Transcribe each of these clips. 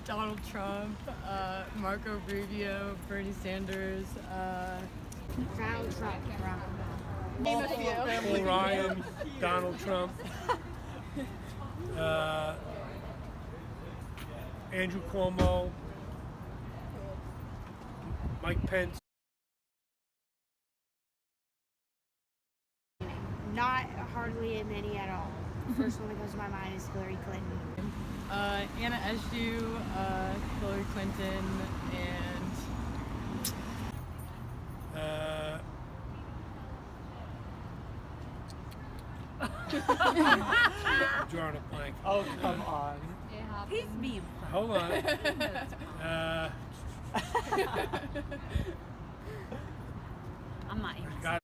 Donald Trump, Marco Rubio, Bernie Sanders, Trump. name a few. Paul Ryan, Donald Trump, Andrew Cuomo, Mike Pence. Not hardly many at all. First one that comes to my mind is Hillary Clinton. Anna Eshoo, Hillary Clinton, and Drawing a blank. Oh, come on. He's being Hold on. I'm not even. Got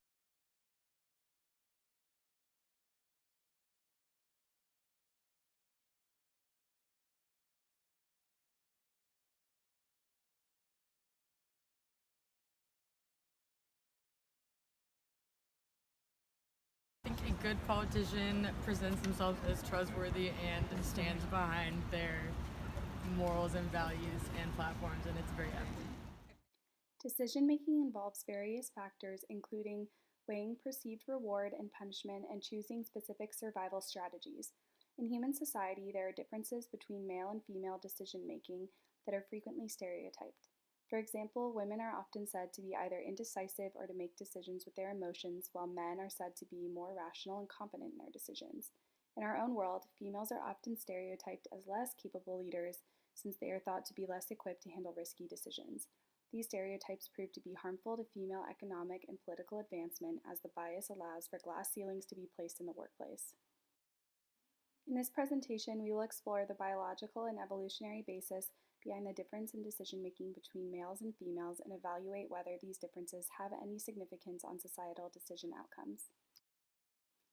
I think a good politician presents themselves as trustworthy and stands behind their morals and values and platforms, and it's very evident. Decision-making involves various factors, including weighing perceived reward and punishment and choosing specific survival strategies. In human society, there are differences between male and female decision-making that are frequently stereotyped. For example, women are often said to be either indecisive or to make decisions with their emotions, while men are said to be more rational and confident in their decisions. In our own world, females are often stereotyped as less capable leaders since they are thought to be less equipped to handle risky decisions. These stereotypes prove to be harmful to female economic and political advancement, as the bias allows for glass ceilings to be placed in the workplace. In this presentation, we will explore the biological and evolutionary basis behind the difference in decision-making between males and females and evaluate whether these differences have any significance on societal decision outcomes.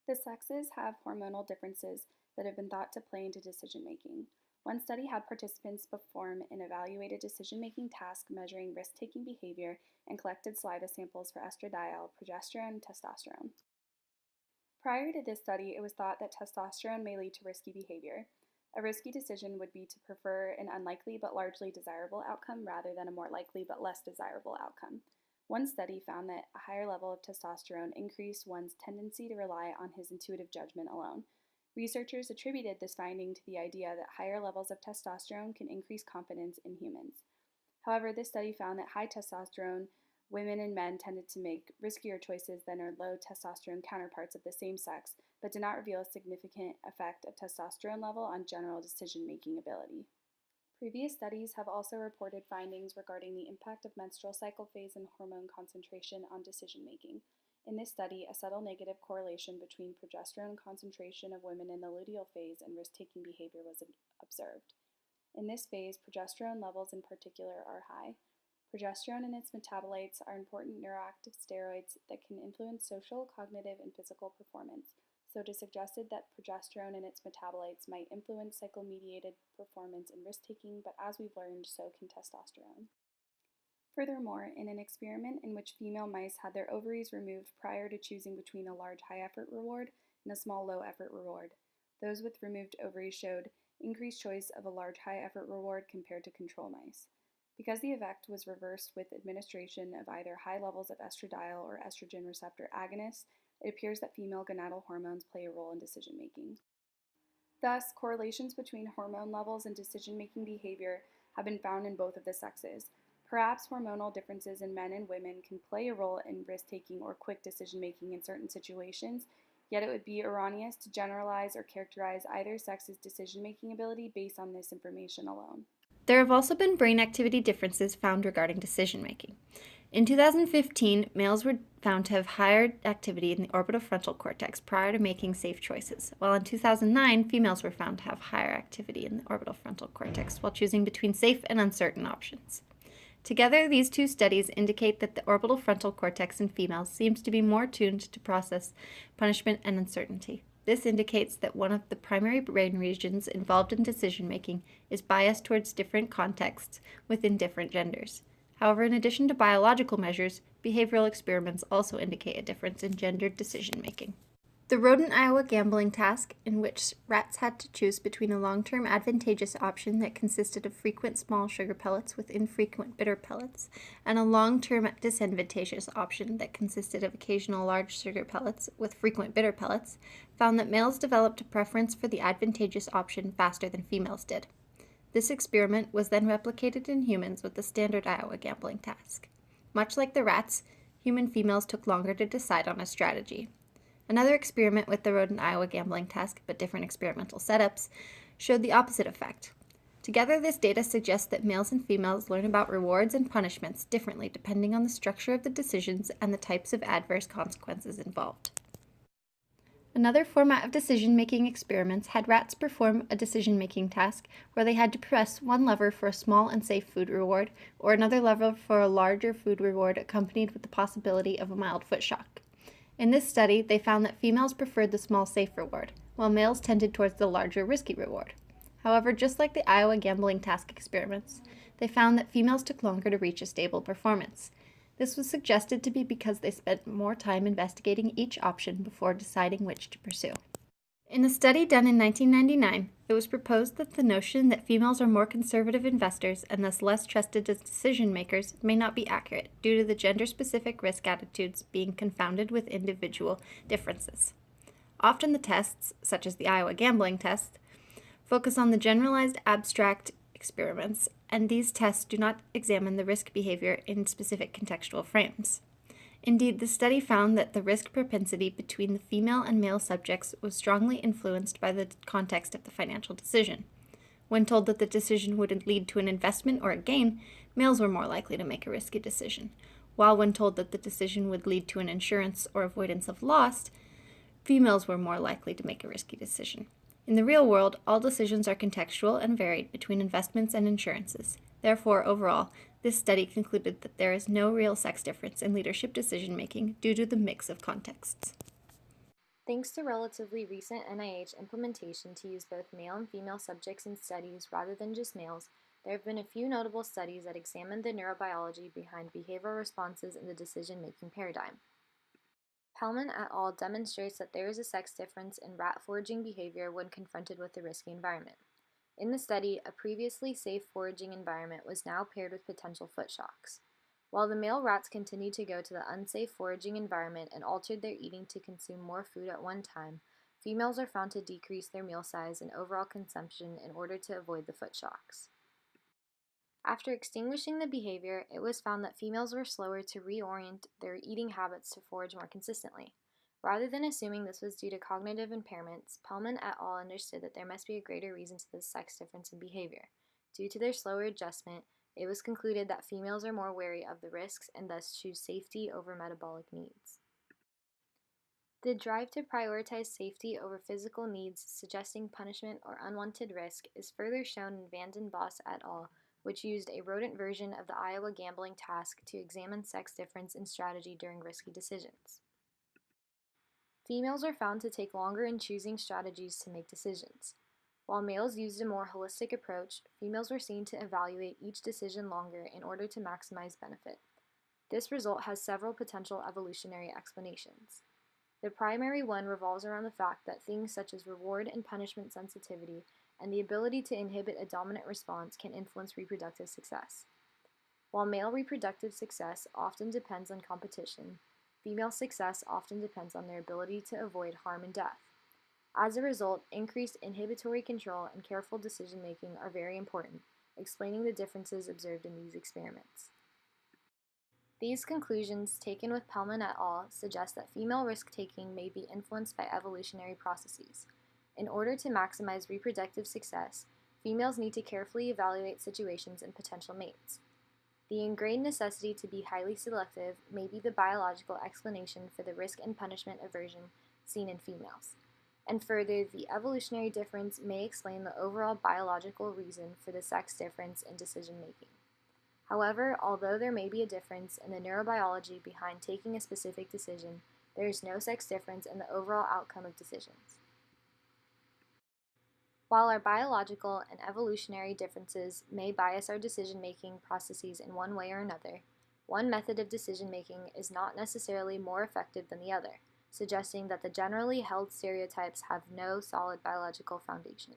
The sexes have hormonal differences that have been thought to play into decision-making. One study had participants perform an evaluated decision-making task measuring risk-taking behavior and collected saliva samples for estradiol, progesterone, and testosterone. Prior to this study, it was thought that testosterone may lead to risky behavior. A risky decision would be to prefer an unlikely but largely desirable outcome rather than a more likely but less desirable outcome. One study found that a higher level of testosterone increased one's tendency to rely on his intuitive judgment alone. Researchers attributed this finding to the idea that higher levels of testosterone can increase confidence in humans. However, this study found that high testosterone women and men tended to make riskier choices than their low testosterone counterparts of the same sex, but did not reveal a significant effect of testosterone level on general decision-making ability. Previous studies have also reported findings regarding the impact of menstrual cycle phase and hormone concentration on decision-making. In this study, a subtle negative correlation between progesterone concentration of women in the luteal phase and risk-taking behavior was observed. In this phase, progesterone levels in particular are high. Progesterone and its metabolites are important neuroactive steroids that can influence social, cognitive, and physical performance, so it is suggested that progesterone and its metabolites might influence cycle-mediated performance and risk-taking, but as we've learned, so can testosterone. Furthermore, in an experiment in which female mice had their ovaries removed prior to choosing between a large high-effort reward and a small low-effort reward, those with removed ovaries showed increased choice of a large high-effort reward compared to control mice. Because the effect was reversed with administration of either high levels of estradiol or estrogen receptor agonists, it appears that female gonadal hormones play a role in decision-making. Thus, correlations between hormone levels and decision-making behavior have been found in both of the sexes. Perhaps hormonal differences in men and women can play a role in risk-taking or quick decision-making in certain situations, yet it would be erroneous to generalize or characterize either sex's decision-making ability based on this information alone. There have also been brain activity differences found regarding decision-making. In 2015, males were found to have higher activity in the orbitofrontal cortex prior to making safe choices, while in 2009, females were found to have higher activity in the orbitofrontal cortex while choosing between safe and uncertain options. Together, these two studies indicate that the orbitofrontal cortex in females seems to be more tuned to process punishment and uncertainty. This indicates that one of the primary brain regions involved in decision-making is biased towards different contexts within different genders. However, in addition to biological measures, behavioral experiments also indicate a difference in gendered decision-making. The rodent Iowa gambling task, in which rats had to choose between a long-term advantageous option that consisted of frequent small sugar pellets with infrequent bitter pellets, and a long-term disadvantageous option that consisted of occasional large sugar pellets with frequent bitter pellets, found that males developed a preference for the advantageous option faster than females did. This experiment was then replicated in humans with the standard Iowa gambling task. Much like the rats, human females took longer to decide on a strategy. Another experiment with the rodent Iowa gambling task, but different experimental setups, showed the opposite effect. Together, this data suggests that males and females learn about rewards and punishments differently depending on the structure of the decisions and the types of adverse consequences involved. Another format of decision-making experiments had rats perform a decision-making task where they had to press one lever for a small and safe food reward or another lever for a larger food reward accompanied with the possibility of a mild foot shock. In this study, they found that females preferred the small safe reward, while males tended towards the larger risky reward. However, just like the Iowa gambling task experiments, they found that females took longer to reach a stable performance. This was suggested to be because they spent more time investigating each option before deciding which to pursue. In a study done in 1999, it was proposed that the notion that females are more conservative investors and thus less trusted as decision makers may not be accurate due to the gender-specific risk attitudes being confounded with individual differences. Often the tests, such as the Iowa gambling test, focus on the generalized abstract experiments, and these tests do not examine the risk behavior in specific contextual frames. Indeed, the study found that the risk propensity between the female and male subjects was strongly influenced by the context of the financial decision. When told that the decision would lead to an investment or a gain, males were more likely to make a risky decision, while when told that the decision would lead to an insurance or avoidance of loss, females were more likely to make a risky decision. In the real world, all decisions are contextual and varied between investments and insurances. Therefore, overall, this study concluded that there is no real sex difference in leadership decision-making due to the mix of contexts. Thanks to relatively recent NIH implementation to use both male and female subjects in studies rather than just males, there have been a few notable studies that examined the neurobiology behind behavioral responses in the decision-making paradigm. Pellman et al. Demonstrates that there is a sex difference in rat foraging behavior when confronted with a risky environment. In the study, a previously safe foraging environment was now paired with potential foot shocks. While the male rats continued to go to the unsafe foraging environment and altered their eating to consume more food at one time, females are found to decrease their meal size and overall consumption in order to avoid the foot shocks. After extinguishing the behavior, it was found that females were slower to reorient their eating habits to forage more consistently. Rather than assuming this was due to cognitive impairments, Pellman et al. Understood that there must be a greater reason to this sex difference in behavior. Due to their slower adjustment, it was concluded that females are more wary of the risks and thus choose safety over metabolic needs. The drive to prioritize safety over physical needs, suggesting punishment or unwanted risk, is further shown in Vanden Bosch et al., which used a rodent version of the Iowa gambling task to examine sex difference in strategy during risky decisions. Females are found to take longer in choosing strategies to make decisions. While males used a more holistic approach, females were seen to evaluate each decision longer in order to maximize benefit. This result has several potential evolutionary explanations. The primary one revolves around the fact that things such as reward and punishment sensitivity and the ability to inhibit a dominant response can influence reproductive success. While male reproductive success often depends on competition, female success often depends on their ability to avoid harm and death. As a result, increased inhibitory control and careful decision-making are very important, explaining the differences observed in these experiments. These conclusions, taken with Pellman et al., suggest that female risk-taking may be influenced by evolutionary processes. In order to maximize reproductive success, females need to carefully evaluate situations and potential mates. The ingrained necessity to be highly selective may be the biological explanation for the risk and punishment aversion seen in females. And further, the evolutionary difference may explain the overall biological reason for the sex difference in decision-making. However, although there may be a difference in the neurobiology behind taking a specific decision, there is no sex difference in the overall outcome of decisions. While our biological and evolutionary differences may bias our decision-making processes in one way or another, one method of decision-making is not necessarily more effective than the other. suggesting that the generally held stereotypes have no solid biological foundation.